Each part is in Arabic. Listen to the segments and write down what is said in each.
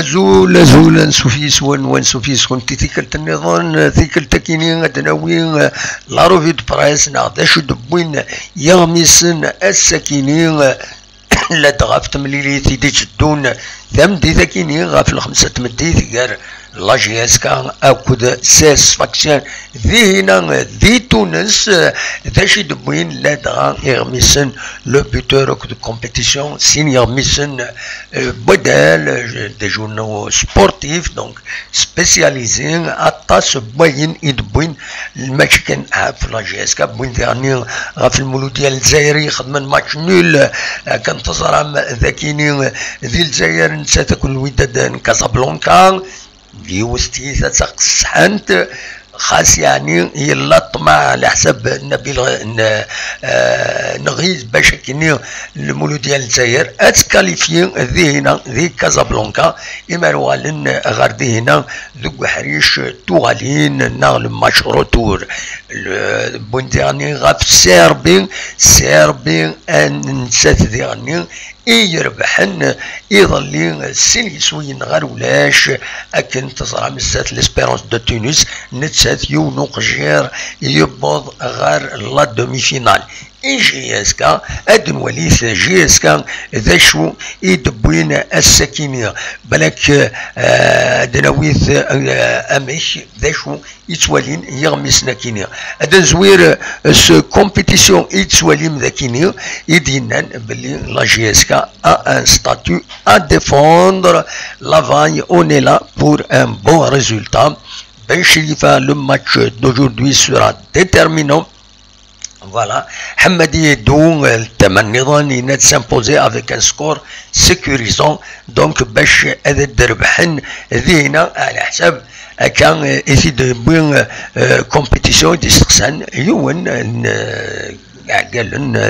زولا سوفيس وان سوفيس كنت تيكلت النظام تيكلت كيني ادناوين لا روفي دو برايس نعداش دبوين يغمسن السكينين لا تغاف تمليلي تيدي تشدون ثم دي ذاكيني غاف الخمسة تمدي ثقار لا جي اس كان اكود ساس فاكسيان ذي هنا ذي تونس ذا شي دبوين لا دغا يغمسن لو بوتور اكود كومبيتيسيون سين يغمسن بدال دي جورنو سبورتيف دونك سبيسياليزين اطاس بوين يدبوين الماتش كان في لا جي اس كا بوين ثاني غاف المولوديال الجزائري خدمن ماتش نول كان تزرم ذاكيني ذي الجزائر نسات كل وداد كازابلانكا دي وستي تسقسحنت خاص يعني يلا طمع على حساب نبيل نغيز باش كيني المولود ديال الجزائر اتكاليفي ذي هنا ذي كازابلانكا ايمانوالن غاردي هنا ذوك حريش توغالين ناغ الماتش روتور بوندياني غاف سيربين ان نسات ذيغني يربحن يظلين السن يسوين غير ولاش اكن تزرع مزات ليسبيرونس دو تونس نتسات يونق جير يبوض غير لا دومي فينال جي اس كا ادن وليث جي اس كا ذا شو يدبوين السكينه بلاك دناويث امش ذا شو يتوالين يغمسنا كينيا ادن زوير سو كومبيتيسيون يتوالين ذا كينيا يدينا بلي لا جي اس كا a un statut à défendre la vaille on est là pour un bon résultat ben Chilifa le match d'aujourd'hui sera déterminant. Voilà, Hamadi Doung, le Tamanidon, il est s'imposer avec un score sécurisant. Donc, Bash Edet Derbhen, Dina, à l'Hsab, quand ici de bonne compétition, des Sirsan, Youn,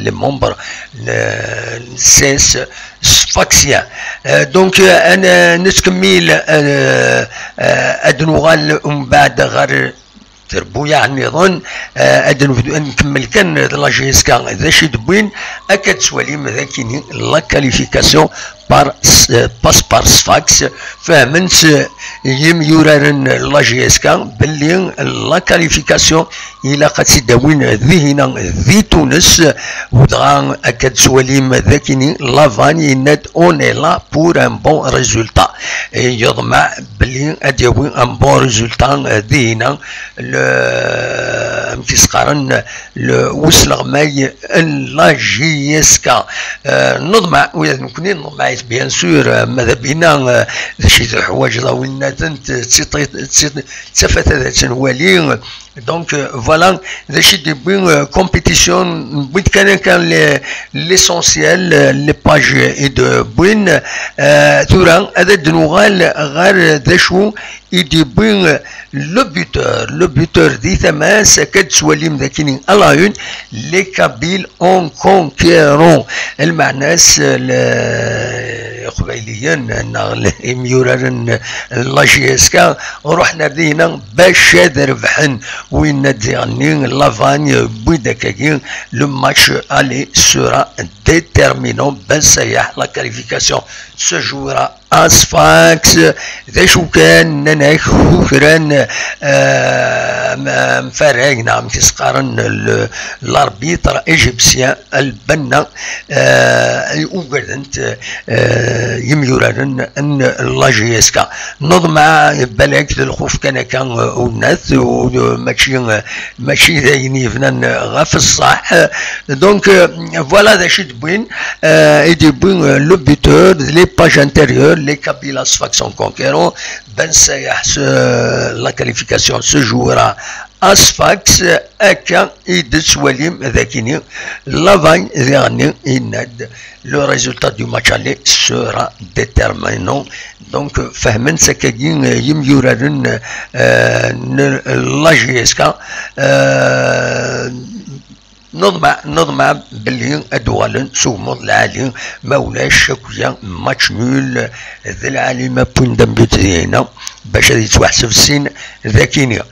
les membres, le CES, Sfaxia. Donc, نسكمل أدنوغال بعد غير تربو يعني ظن نكمل كان لا جي اس كا ذا شي دبوين اكاد سواليم ذاكيني لا كاليفيكاسيون باس بار سفاكس فهمنت يم يورارن لا جي اس كا باللي لا كاليفيكاسيون الى قد تداوين ذهنا ذي تونس ودغا اكاد سواليم ذاكيني لا فاني ناد اوني لا بور ان بون ريزولتا يضمع باللي اديوي ان بون ريزولتا ذهنا مكيسقارن وصل غماي لا جي اس كا نضمع ولا نكوني نضمع بيان سور ماذا بينا شي الحوايج ضاولنا تسفت هذا تنوالي دونك فوالا ذا شي دي بوين كومبيتيسيون بوين كان ليسونسيال لي باج اي دو بوين ثورا هذا دنوغال غير ذا شو يدي بوين لو بوتور دي ثماس كاد سواليم ذاكينين الا اون لي كابيل اون كونكيرون المعناس قبيليا ميورارن لا جي اس كا رحنا دينا باش ربحن وين نديرني لافاني بويداكاكين لو ماتش الي سورا ديتيرمينون بن سياح لا كاليفيكاسيون سو جورا اسفاكس ذا شو كان نناك وكران مفرقنا كيسقارن الاربيتر ايجيبسيان البنا وقردنت يميورارن ان لا جي اس كا نضمع بالك الخوف كان والناس ماشي ذايني فنان غاف الصح دونك فوالا ذا شي دبوين ايدي بوين لو بوتور لي باج انتيريور les Kabylas faction conquérant Ben Sayah la qualification se jouera à Sfax Aka et de Swalim Dakini Lavagne dernier Inad le résultat du match aller sera déterminant donc Fahmen Sakagin Yim Yuraden la GSK نضمع باللي ادوالن سومض العالي ما ولاش شكويا ماتش نول ذي العالمة بوين دمبيوت دينا باش هادي توحسب السين ذاكينيا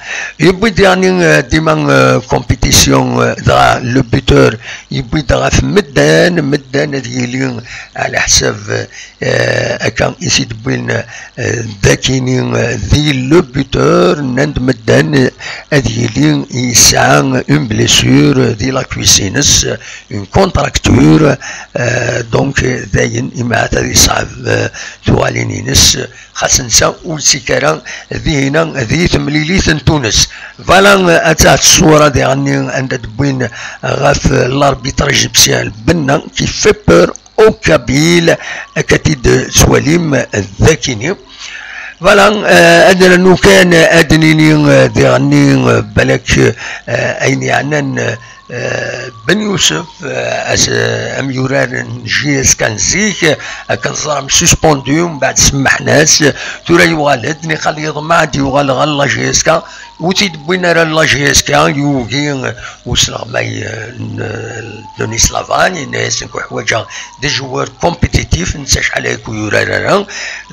يبوي يعني ديما كومبيتيسيون دا لو بوتور يبوي دا في مدان هادي على حساب اكا يسيد بوين ذاكيني ذي لو بوتور نند مدان هادي يسعى اون بليسور دي لا كويسينس اون كونتراكتور دونك داين إما هذا صعب توالينينس خاص نسا والسكرة ذي هنا ذي تمليليث تونس فوالا أتات الصورة دي عني عند دبوين غاف الاربيتراج بسيال بنا كي في بور او كابيل كتيد سواليم الذاكيني فوالا أدرى أنه كان أدنيني دي عني بالك أين يعنان بن يوسف ام يورار جيس كان زيك كان صار سسبوندو من بعد سمحناس تورا يوالدني خلي يضمع دي يوغال غالا جيسكا وتيد بوينا را لا جيسكا يوغي وصل ماي دوني سلافاني ناس نكو حوايجا دي جوار كومبيتيتيف نساش عليك يورار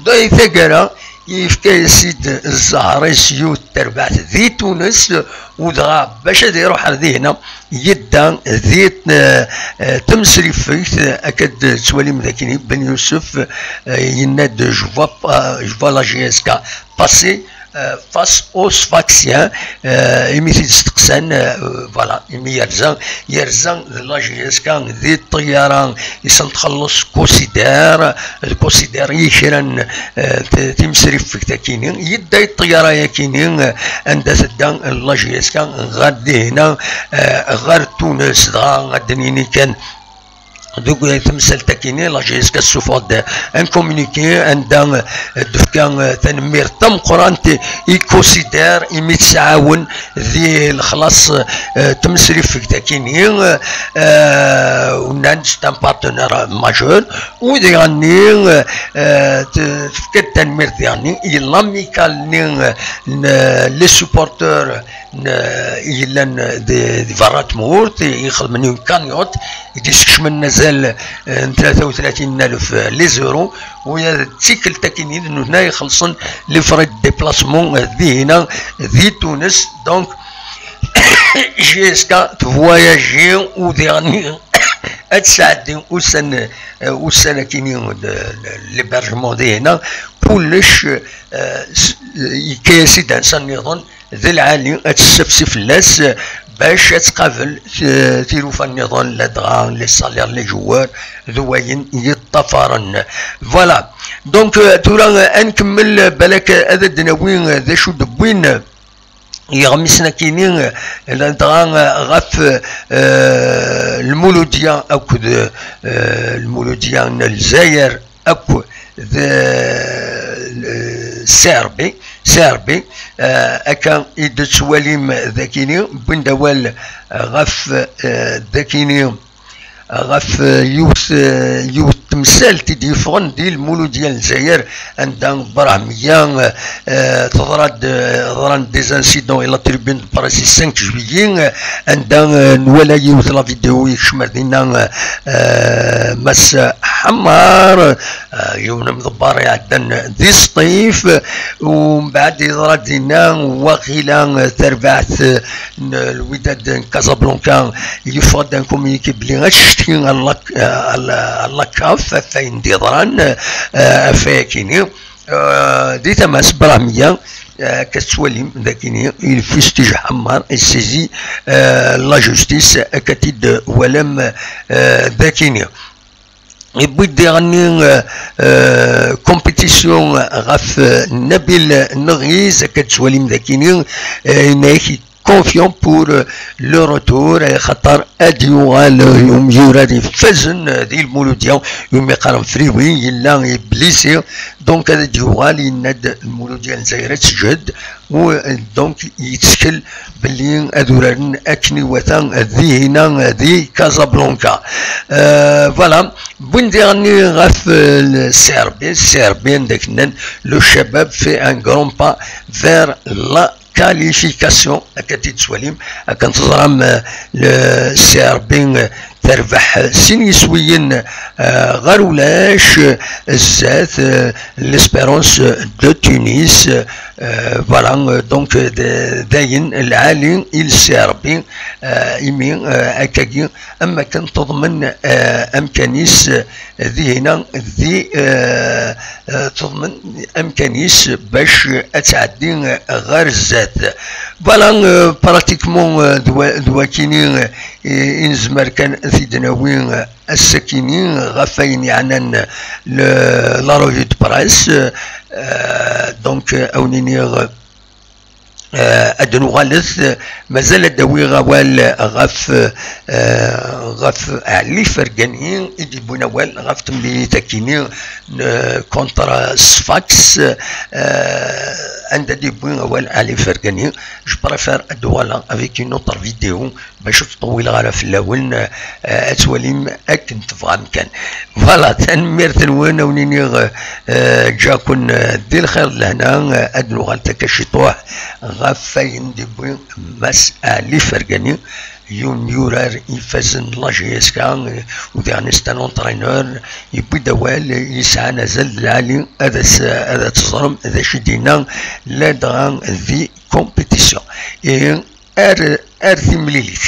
داي ثقرا يفكا سيد الزهري سيوت تربعت ذي تونس ودغا باش يروح لذي هنا يدا ذي تمسري فيث اكد سواليم ذاكيني بن يوسف يناد جوا لا جيسكا باسي فاس او سفاكسيان يميثي تستقسان فوالا يمي يرزان لا جيسكا ذي الطيران يسن تخلص كوسيدار يشرن تمسري فيك تاكيني يدا الطياره ياكيني عند تدا لا جيسكا غادي هنا غير تونس غادنيني كان دوك تمثل تاكيني لا جيسكا سوفود ان كومونيكي عندها دفكا تنمير تم قران يكونسيدير يتعاون ذي الخلاص تمثل في تاكيني ونانس تام بارتنير ماجور ودي غني تفكر التنمير ديالني يلاميكال لي سوبورتور يلان دي فارات مورت يخدموا كانيوت يديسكش من نزال 33,000 لي زورو ويا تيكل تاكينين انه هنا يخلصن لي فري ديبلاسمون ذي هنا ذي تونس دونك جيسكا تفواياجي وديرني اتساعدين وسنة كينين ليبرجمون دي هنا كلش يكاسي دانسان نظن ذي العالي اتسفسف الناس باش تقابل تيروفا النظام لدغا لي سالير لي جوار ذوين يتطفرن فوالا دونك تورا نكمل بالك هذا الدناوين ذا شو دبوين يغمسنا كينين لدغا غف المولوديا اكو المولوديا الجزائر اكو سيربي اكا يدت سواليم ذاكيني بندوال غف ذاكيني غف يوث تمثال تيدي فغن دي المولود ديال الجزائر عندها برامية ضران دي زانسيدون الى تريبين براسي 5 جويي عندها نوالا يوث لا فيديو يكشمر دينا مس حمار يوم مضبار عندنا دي سطيف ومن بعد ضرات دينا واقيلا تربعت الوداد كازابلانكا يفضل كومينيكي بلي غتشتي اللاكاف فين ديضران فاكيني دي تماس برامية كتسواليم ذاكيني الفيستيج حمار السيزي لا جوستيس كتيد ولم ذاكيني يبغي يغني كومبيتيسيون غاف نبيل نغيز كتسواليم ذاكيني ناكي confiant pour le retour خاطر ادي يوغال يوم يورادي فزن ديال المولوديا يوم يقرن فريوي يلا بليسي دونك هذا يوغال يناد المولوديا الجزائر تسجد ودونك يتشكل باللي ادوران اكني وثان ذي هنا ذي كازابلانكا فوالا بون ديرني غاف السيربي داك لو شباب في ان غرون با فير لا كاليفيكاسيون كتيت سواليم كنتظرم السي ار بي تربح سينيسويين غرولاش الزات ليسبيرونس دو تونس فوالا دونك داين العالي السي ار بي يمين اكاكي اما كان تضمن امكانيس ذي هنا ذي تضمن امكانيس باش اتعدي غير الزات فوالا براتيكمون دواكيني انزمر كان ثيدناوين السكينين غفاين يعني لا روفي دو براس دونك اونيني ادنو غالث مازال الدوي غوال غف علي فرقانين يدي بونوال غف تملي تاكيني كونترا سفاكس عند دي بوين غوال علي فرقانين جو بريفير ادوالا افيك اون اوتر فيديو باش تطول غالا في الاول اتوليم اكن تفهم كان فوالا تنمير تنوين ونيني جاكون دي الخير لهنا ادنو غالتا كشيطوح غفاين دي بوين مسألة فرقاني يون يورار يفازن لا جي اس كا ودي ستان اونترينور يبوي دوال يسعى نزل العالي هذا تصرم هذا شدينا لا دغان ذي كومبيتيسيون ارثي مليليت